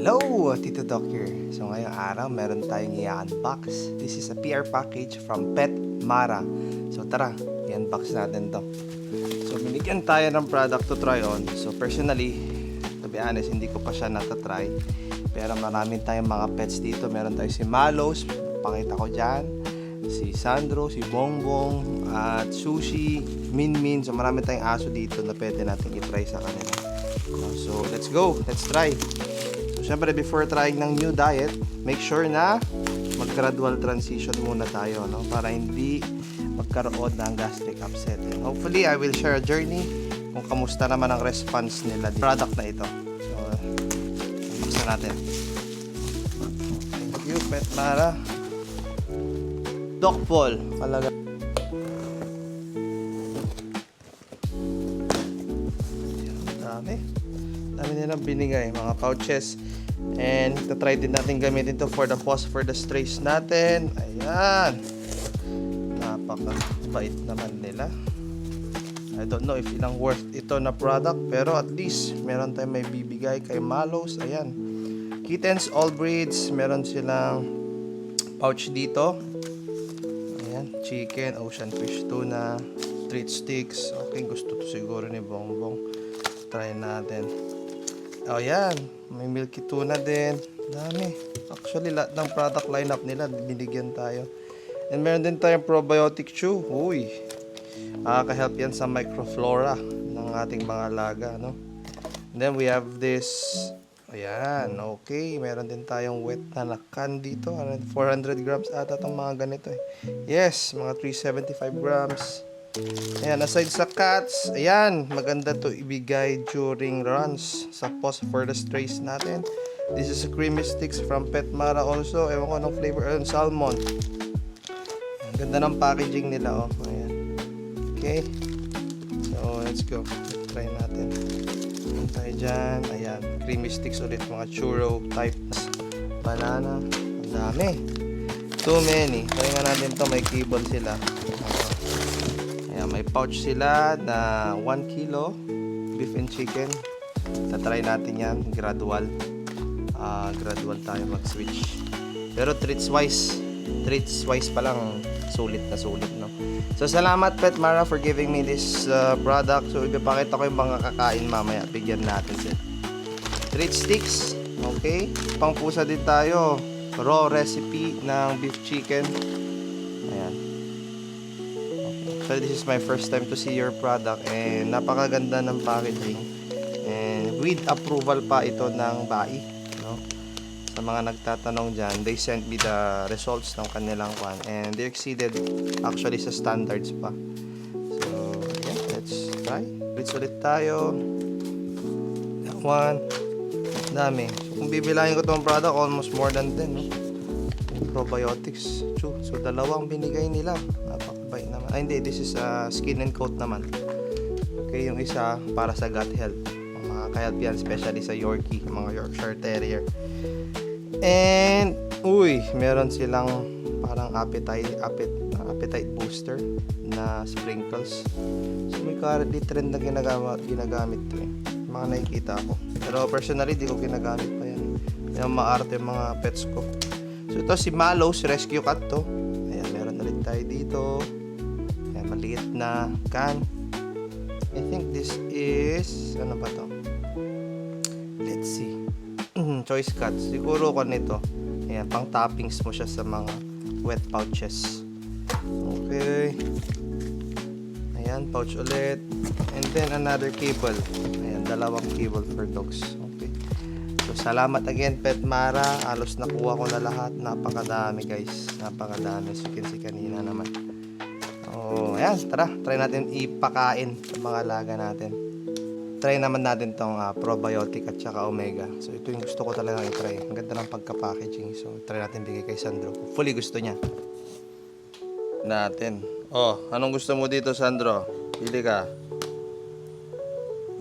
Hello! Tito Doc here. So ngayong araw, meron tayong i-unbox. This is a PR package from Pet Mara. So tara, i-unbox natin to. So binigyan tayo ng product to try on. So personally, to be honest, hindi ko pa siya natatry. Pero maraming tayong mga pets dito. Meron tayo si Malos, pakita ko dyan. Si Sandro, si Bongbong, at Sushi, Minmin. So marami tayong aso dito na pwede natin i-try sa kanila. So let's go, let's try. Siyempre, before trying ng new diet, make sure na mag-gradual transition muna tayo, no? Para hindi magkaroon ng gastric upset. And hopefully, I will share a journey kung kamusta naman ang response nila sa product na ito. So, buksan natin. Thank you, Pet Mara. Doc Paul. Talaga. Dami. Dami nilang binigay. Mga pouches. And try din natin gamitin ito for the strays natin. Ayan. Napaka-bait naman nila. I don't know if ilang worth ito na product, pero at least meron tayong may bibigay kay Malos. Ayan. Kittens, all breeds. Meron silang pouch dito. Ayan. Chicken, ocean fish tuna, treat sticks. Okay, gusto to siguro ni Bongbong. Try natin. Oh, yan. May milky tuna din. Dami. Actually, lahat ng product lineup nila, binigyan tayo. And meron din tayong probiotic chew. Uy. Nakahelp yan sa microflora ng ating mga alaga, no? And then we have this. Ayan. Okay. Meron din tayong wet na nakan dito. 400 grams ata itong mga ganito eh. Yes. Mga 375 grams. Ayan, aside sa cats, ayan, maganda to ibigay during runs sa for the strays natin. This is a creamy sticks from Pet Mara also. Ewan ko anong flavor, salmon. Ang ganda ng packaging nila, oh. Ayan. Okay. So, let's go. Let's try natin. Tayo dyan. Ayan, creamy sticks ulit, mga churro type. Banana. Ang dami. Too many. Try nga natin to, may kibble sila. May pouch sila na 1 kilo beef and chicken. Tatry natin yan gradual. Gradual tayo mag-switch. Pero treats wise pa lang sulit na sulit, no? So salamat Pet Mara for giving me this product. So ipapakita ko yung mga kakain mamaya. Bigyan natin sila. Treat sticks. Okay. Pangpusa din tayo. Raw recipe ng beef chicken. Ayan. So this is my first time to see your product and napakaganda ng packaging and with approval pa ito ng BAI, no? Sa mga nagtatanong dyan, they sent me the results ng kanilang kwan and they exceeded actually sa standards pa. So yeah, let's try. Let's ulit tayo. That one. Dami. So, kung bibilangin ko itong product, almost more than 10, no? Probiotics. So dalawang binigay nila. Napakabait naman. Ay hindi, this is skin and coat naman. Okay, yung isa para sa gut health. Makaka-help yan, especially sa Yorkie, mga Yorkshire Terrier. And uy, meron silang parang appetite booster na sprinkles. So may currently trend na ginagamit to eh. Mga nakikita ko. Pero personally, di ko ginagamit pa yan. Yung maarte yung mga pets ko. So ito si Malos, rescue cat to. Ayan, meron na rin tayo dito. Ayan, maliit na can. I think this is, ano ba to? Let's see. Choice cut. Siguro ko nito. Ayan, pang toppings mo siya sa mga wet pouches. Okay. Ayan, pouch ulit. And then another cable. Ayan, dalawang cable for dogs. Okay. So, salamat again, Pet Mara. Halos nakuha ko na lahat. Napakadami, guys. Napakadami. So, you can see kanina naman. Oh, ayan. Tara. Try natin ipakain sa mga alaga natin. Try naman natin tong probiotic at saka omega. So, ito yung gusto ko talaga i-try. Ang ganda ng pagka-packaging. So, try natin bigay kay Sandro. Fully gusto niya. Natin. Oh, anong gusto mo dito, Sandro? Pili ka.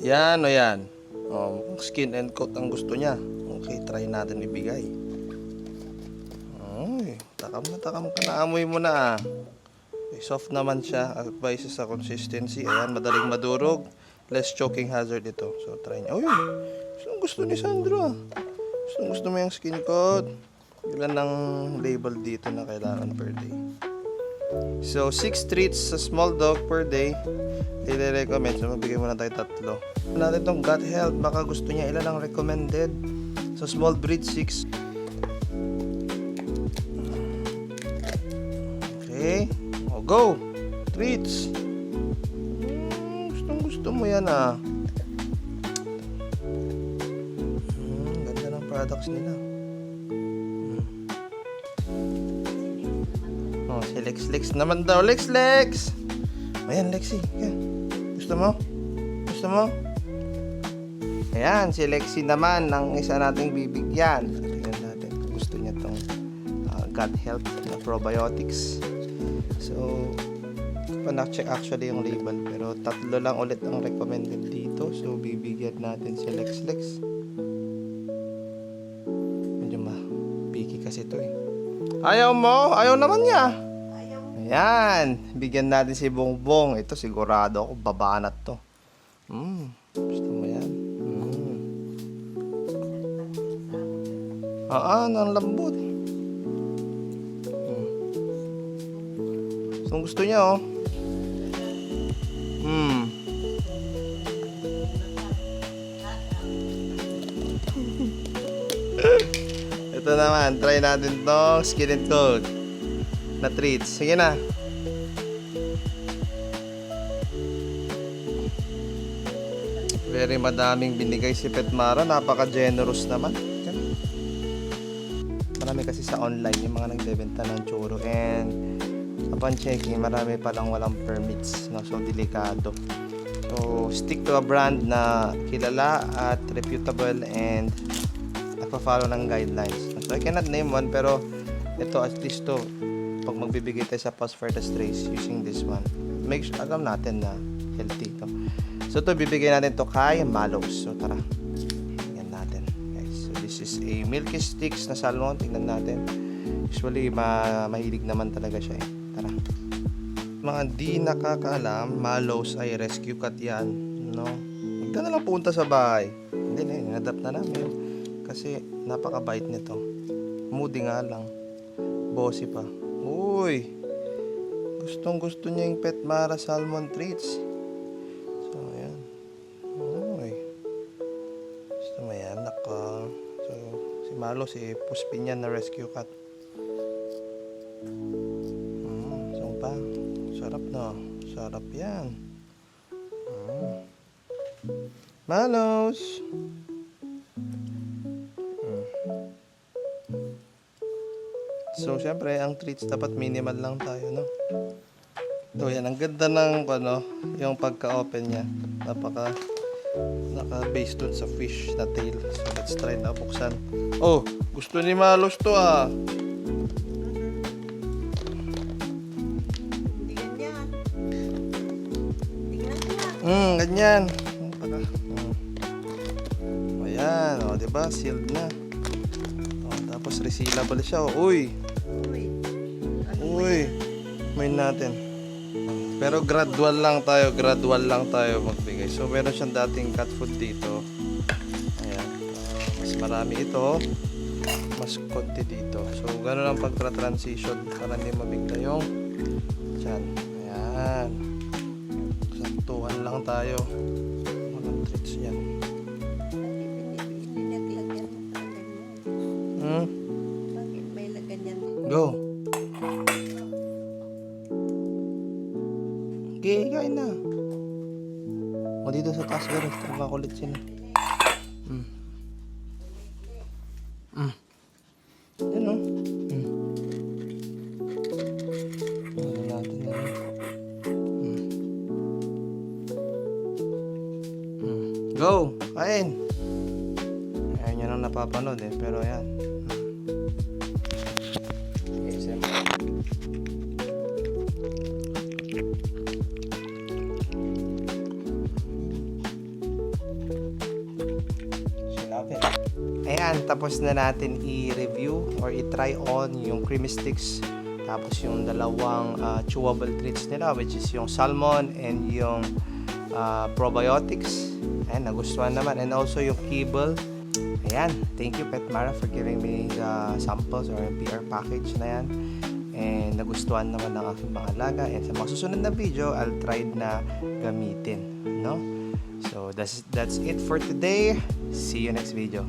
Yan o yan. Oh, skin and coat ang gusto niya. Okay, try natin ibigay. Ay, takam ka na. Amoy mo na. Okay, soft naman siya. Advice sa consistency. Ayan, madaling madurog. Less choking hazard ito. So, try niya. Oh, yun. Gusto ni Sandro. Gusto mo yung skin coat. Ilan ang label dito na kailangan per day. So, 6 treats sa small dog per day. I-recommend. So, magbigay muna tayo 3. Natin itong gut health. Baka gusto niya. Ilan ang recommended? So, small breed 6. Okay. O, go! Treats. Gusto mo yan ah. Ganda ng products nila. Oh, si Lex naman daw. Lex! Ayan, Lexi. Ayan. Gusto mo? Ayan, si Lexi naman ang isa nating bibigyan. Tingnan natin kung gusto niya itong gut health na probiotics. So, pa-check actually yung label. Pero 3 lang ulit ang recommended dito. So, bibigyan natin si Lex. Medyo picky kasi ito eh. Ayaw mo? Ayaw naman niya. Ayan. Bigyan natin si Bongbong. Ito sigurado ako babanat to. Gusto mo yan? Ang lambot. So, gusto niya oh. Ito naman, try natin tong skin and coat na treats. Sige na. Very madaming binigay si Petmara. Napaka-generous naman. Marami kasi sa online yung mga nagbebenta ng churro. And upon checking, marami palang walang permits. No? So, delikado. So, stick to a brand na kilala at reputable and nagpa-follow ng guidelines. So, I cannot name one, pero ito at least to, pag magbibigay tayo sa Pause for the Strays using this one, make sure, alam natin na healthy ito. So, ito, bibigay natin to kay Malos. So, tara. Tingnan natin, guys. So, this is a milky sticks na salmon. Tingnan natin. Usually, mahilig naman talaga siya eh. Tara. Mga di nakakaalam, Malos ay rescue cat yan. No? Magda na lang punta sa bahay. Hindi na, in-adapt na namin. Kasi, napakabait nito. Moody nga lang. Bossy pa. Uy! Gustong gusto niya yung Petmara salmon treats. So, ayan. Uy. Gusto mo yan, naka. So, si Malo, si Puspin yan na rescue cat. So pa. Sarap na. Sarap yan. Malos! So, syempre, ang treats dapat minimal lang tayo, no? So, yan. Ang ganda ng, yung pagka-open niya. Naka-based dun sa fish na tail. So, let's try na buksan. Oh, gusto ni Malos to, ah. Hindi ganyan. Ganyan. Ayan, oh, diba? Sealed na. Oh, tapos resealable siya, oh. Uy! Uy, may natin. Pero gradual lang tayo magbigay. So meron siyang dating cat food dito. Ayan. Mas marami ito, mas konti dito. So gano'n ang pagtra-transition para hindi mabigla yung tiyan. Ayan. Saktuhan lang tayo. Mga treats yan. Bakit may laganyan? Go. Okay, kain na. O dito sa taas gano'n. Makulit sila. Yan o. Ano natin yan. Go! Kain! Ayaw nyo nang napapanood eh. Pero yan. Ayan, tapos na natin i-review or i-try on yung creamy sticks. Tapos yung dalawang chewable treats nila, which is yung salmon and yung probiotics. Ayan, nagustuhan naman. And also yung kibble. Ayan, thank you Pet Mara for giving me the samples or yung PR package na yan. And nagustuhan naman ng aking mga alaga. And sa mga susunod na video, I'll try na gamitin. No? So, that's it for today. See you next video.